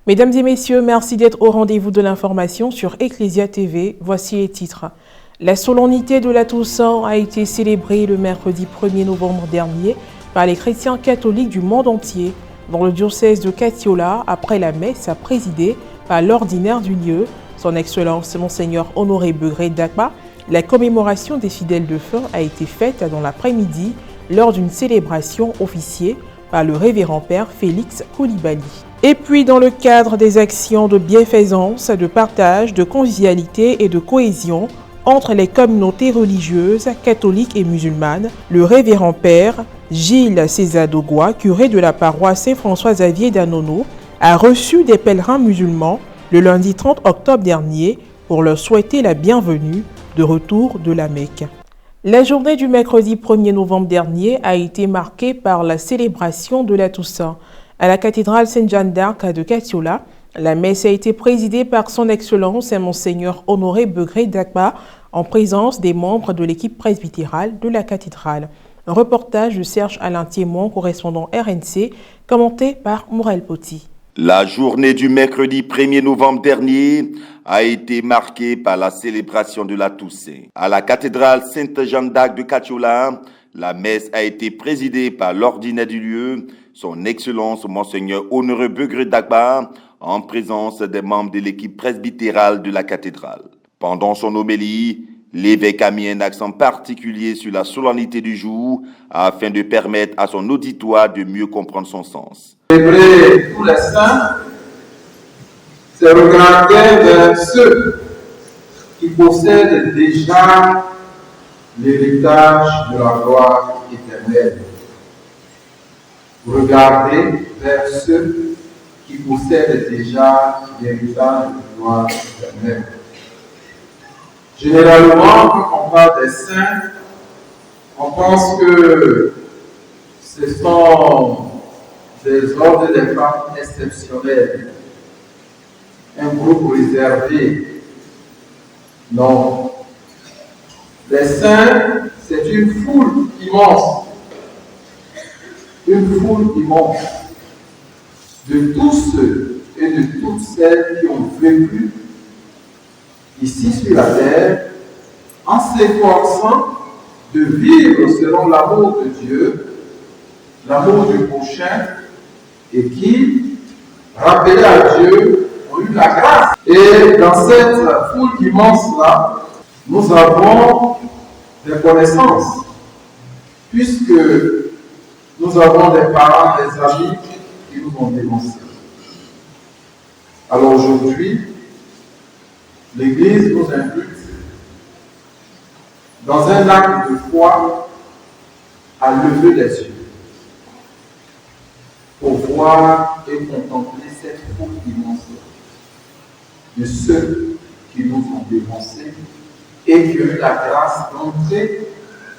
Mesdames et messieurs, merci d'être au rendez-vous de l'information sur Ecclesia TV. Voici les titres. La solennité de la Toussaint a été célébrée le mercredi 1er novembre dernier par les chrétiens catholiques du monde entier dans le diocèse de Katiola après la messe présidée par l'ordinaire du lieu, son Excellence Monseigneur Honoré Begré Dakba. La commémoration des fidèles de fin a été faite dans l'après-midi lors d'une célébration officiée par le révérend père Félix Koulibaly. Et puis dans le cadre des actions de bienfaisance, de partage, de convivialité et de cohésion entre les communautés religieuses, catholiques et musulmanes, le révérend père Gilles César Dogua, curé de la paroisse Saint-François-Xavier d'Anono, a reçu des pèlerins musulmans le lundi 30 octobre dernier pour leur souhaiter la bienvenue de retour de la Mecque. La journée du mercredi 1er novembre dernier a été marquée par la célébration de la Toussaint. À la cathédrale Sainte-Jeanne d'Arc de Katiola, la messe a été présidée par son Excellence Monseigneur Honoré Begré Dakba en présence des membres de l'équipe presbytérale de la cathédrale. Un reportage de Serge Alain Thiémon, correspondant RNC, commenté par Morel Poti. La journée du mercredi 1er novembre dernier a été marquée par la célébration de la Toussaint. À la cathédrale Sainte-Jeanne d'Arc de Katiola, la messe a été présidée par l'ordinaire du lieu, son Excellence Monseigneur Honoré Begré Dakba, en présence des membres de l'équipe presbytérale de la cathédrale. Pendant son homélie, l'évêque a mis un accent particulier sur la solennité du jour afin de permettre à son auditoire de mieux comprendre son sens. Célébrer tous les saints, c'est regarder vers ceux qui possèdent déjà l'héritage de la gloire éternelle. Regardez vers ceux qui possèdent déjà l'héritage de la gloire éternelle. Généralement, quand on parle des saints, on pense que ce sont des hommes et des femmes exceptionnels, un groupe réservé. Non. Les saints, c'est une foule immense. Une foule immense de tous ceux et de toutes celles qui ont vécu ici sur la terre en s'efforçant de vivre selon l'amour de Dieu, l'amour du prochain, et qui, rappelés à Dieu, ont eu la grâce. Et dans cette foule immense-là, nous avons des connaissances, puisque nous avons des parents, des amis qui nous ont dénoncés. Alors aujourd'hui, l'Église nous invite, dans un acte de foi, à lever les yeux pour voir et contempler cette foule immense de ceux qui nous ont dénoncés et qui ont eu la grâce d'entrer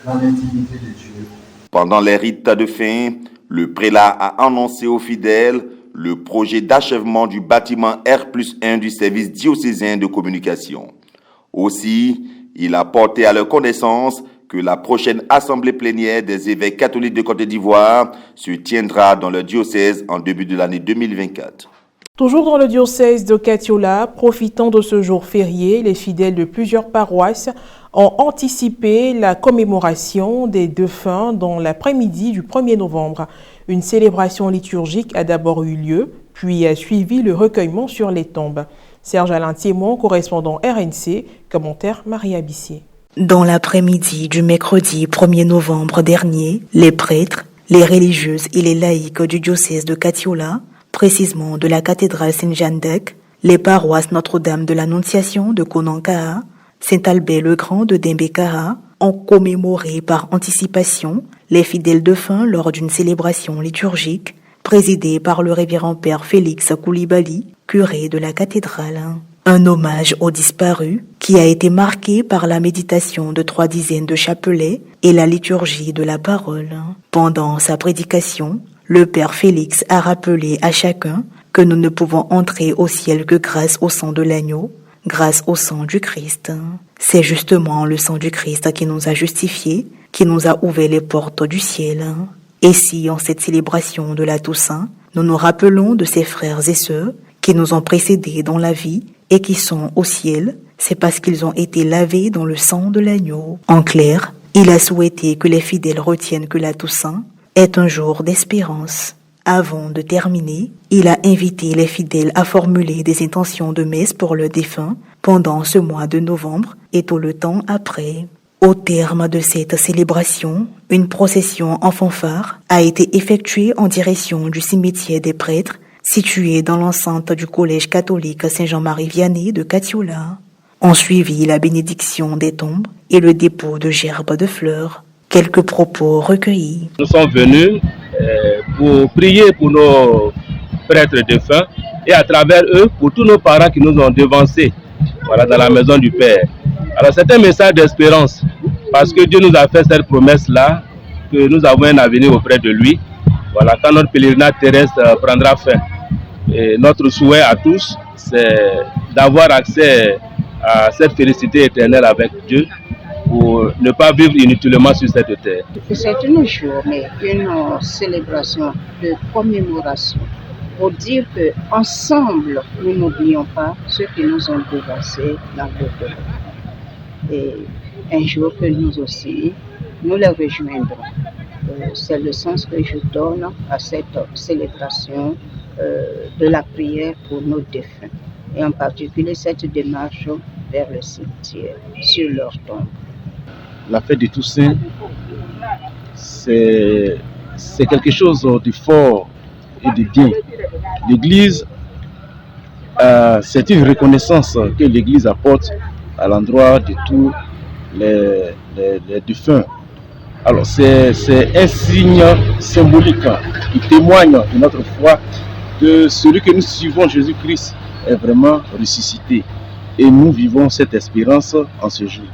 dans l'intimité de Dieu. Pendant les rites de fin, le prélat a annoncé aux fidèles le projet d'achèvement du bâtiment R+1 du service diocésain de communication. Aussi, il a porté à leur connaissance que la prochaine assemblée plénière des évêques catholiques de Côte d'Ivoire se tiendra dans le diocèse en début de l'année 2024. Toujours dans le diocèse de Katiola, profitant de ce jour férié, les fidèles de plusieurs paroisses ont anticipé la commémoration des défunts dans l'après-midi du 1er novembre. Une célébration liturgique a d'abord eu lieu, puis a suivi le recueillement sur les tombes. Serge Alain Thiémon, correspondant RNC, commentaire Maria Bissier. Dans l'après-midi du mercredi 1er novembre dernier, les prêtres, les religieuses et les laïcs du diocèse de Katiola, précisément de la cathédrale Sainte-Jeanne d'Arc, les paroisses Notre-Dame de l'Annonciation de Konankaha, Saint-Albert-le-Grand de Dembekaha, ont commémoré par anticipation les fidèles défunts lors d'une célébration liturgique présidée par le révérend père Félix Koulibaly, curé de la cathédrale. Un hommage aux disparus qui a été marqué par la méditation de 3 dizaines de chapelets et la liturgie de la parole. Pendant sa prédication, le père Félix a rappelé à chacun que nous ne pouvons entrer au ciel que grâce au sang de l'agneau, grâce au sang du Christ. C'est justement le sang du Christ qui nous a justifiés, qui nous a ouvert les portes du ciel. Et si, en cette célébration de la Toussaint, nous nous rappelons de ces frères et sœurs qui nous ont précédés dans la vie et qui sont au ciel, c'est parce qu'ils ont été lavés dans le sang de l'agneau. En clair, il a souhaité que les fidèles retiennent que la Toussaint est un jour d'espérance. Avant de terminer, il a invité les fidèles à formuler des intentions de messe pour le défunt pendant ce mois de novembre et tout le temps après. Au terme de cette célébration, une procession en fanfare a été effectuée en direction du cimetière des prêtres situé dans l'enceinte du collège catholique Saint-Jean-Marie Vianney de Katiola. On suivit la bénédiction des tombes et le dépôt de gerbes de fleurs. Quelques propos recueillis. Nous sommes venus pour prier pour nos prêtres défunts et à travers eux pour tous nos parents qui nous ont devancés dans la maison du Père. Alors c'est un message d'espérance parce que Dieu nous a fait cette promesse-là que nous avons un avenir auprès de lui. Voilà, quand notre pèlerinage terrestre prendra fin. Et notre souhait à tous, c'est d'avoir accès à cette félicité éternelle avec Dieu pour ne pas vivre inutilement sur cette terre. C'est une journée, une célébration de commémoration pour dire qu'ensemble, nous n'oublions pas ceux qui nous ont devancés dans le cœur. Et un jour que nous aussi, nous les rejoindrons. C'est le sens que je donne à cette célébration de la prière pour nos défunts. Et en particulier cette démarche vers le cimetière, sur leur tombe. La fête de Toussaint, c'est quelque chose de fort et de bien. L'Église, c'est une reconnaissance que l'Église apporte à l'endroit de tous les défunts. Alors c'est un signe symbolique qui témoigne de notre foi que celui que nous suivons, Jésus-Christ, est vraiment ressuscité. Et nous vivons cette espérance en ce jour.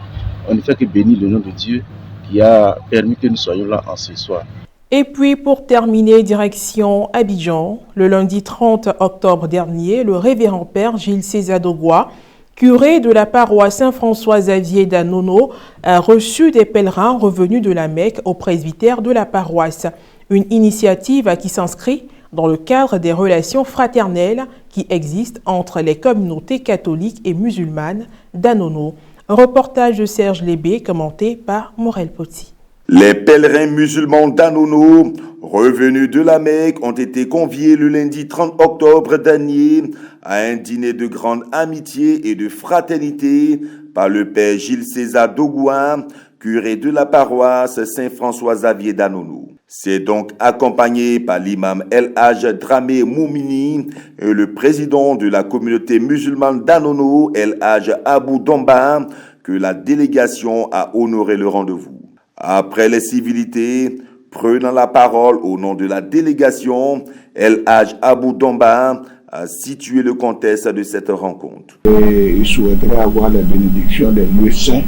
On ne fait que bénir le nom de Dieu qui a permis que nous soyons là en ce soir. Et puis pour terminer, direction Abidjan, le lundi 30 octobre dernier, le révérend père Gilles César Dogwa, curé de la paroisse Saint-François-Xavier d'Anono, a reçu des pèlerins revenus de la Mecque au presbytère de la paroisse. Une initiative qui s'inscrit dans le cadre des relations fraternelles qui existent entre les communautés catholiques et musulmanes d'Anono. Un reportage de Serge Lébé commenté par Morel Poti. Les pèlerins musulmans d'Anono, revenus de la Mecque, ont été conviés le lundi 30 octobre dernier à un dîner de grande amitié et de fraternité par le père Gilles César Dogwa, curé de la paroisse Saint-François-Xavier d'Anono. C'est donc accompagné par l'imam El Hadj Dramé Moumini et le président de la communauté musulmane d'Anono, El Hadj Abou Domba, que la délégation a honoré le rendez-vous. Après les civilités, prenant la parole au nom de la délégation, El Hadj Abou Domba a situé le contexte de cette rencontre. Il souhaiterait avoir la bénédiction des lieux saints.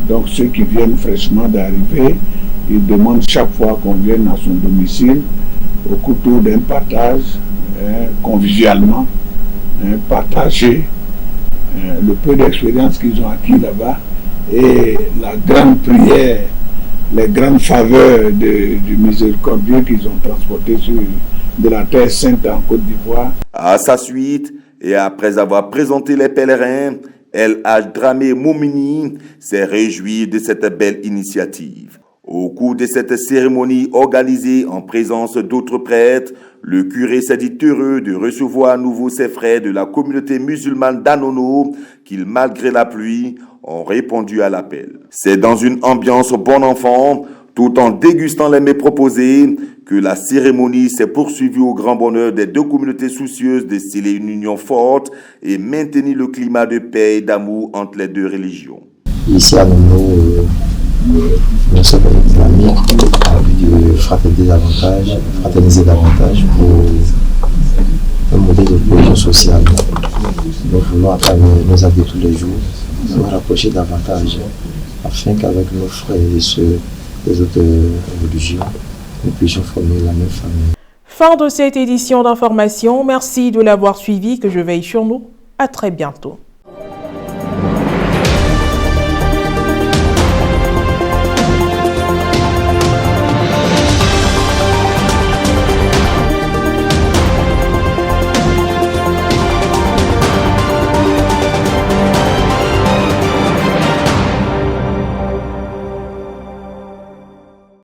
Donc ceux qui viennent fraîchement d'arriver, ils demandent chaque fois qu'on vienne à son domicile au couteau d'un partage, convivialement, partager le peu d'expérience qu'ils ont acquis là-bas et la grande prière, les grandes faveurs du miséricordieux qu'ils ont transporté de la terre sainte en Côte d'Ivoire. À sa suite, et après avoir présenté les pèlerins, El Hadj Dramé Moumini s'est réjoui de cette belle initiative. Au cours de cette cérémonie organisée en présence d'autres prêtres, le curé s'est dit heureux de recevoir à nouveau ses frères de la communauté musulmane d'Anono qui, malgré la pluie, ont répondu à l'appel. C'est dans une ambiance bon enfant, tout en dégustant les mets proposés, que la cérémonie s'est poursuivie au grand bonheur des deux communautés soucieuses de sceller une union forte et maintenir le climat de paix et d'amour entre les deux religions. Ici à Anono, nous sommes réclamés de fraterniser davantage pour un modèle de cohésion sociale. Nous voulons, à travers nos actes de tous les jours, nous rapprocher davantage afin qu'avec nos frères et sœurs des autres religions, nous puissions former la même famille. Fin de cette édition d'information. Merci de l'avoir suivi. Que je veille sur nous. À très bientôt.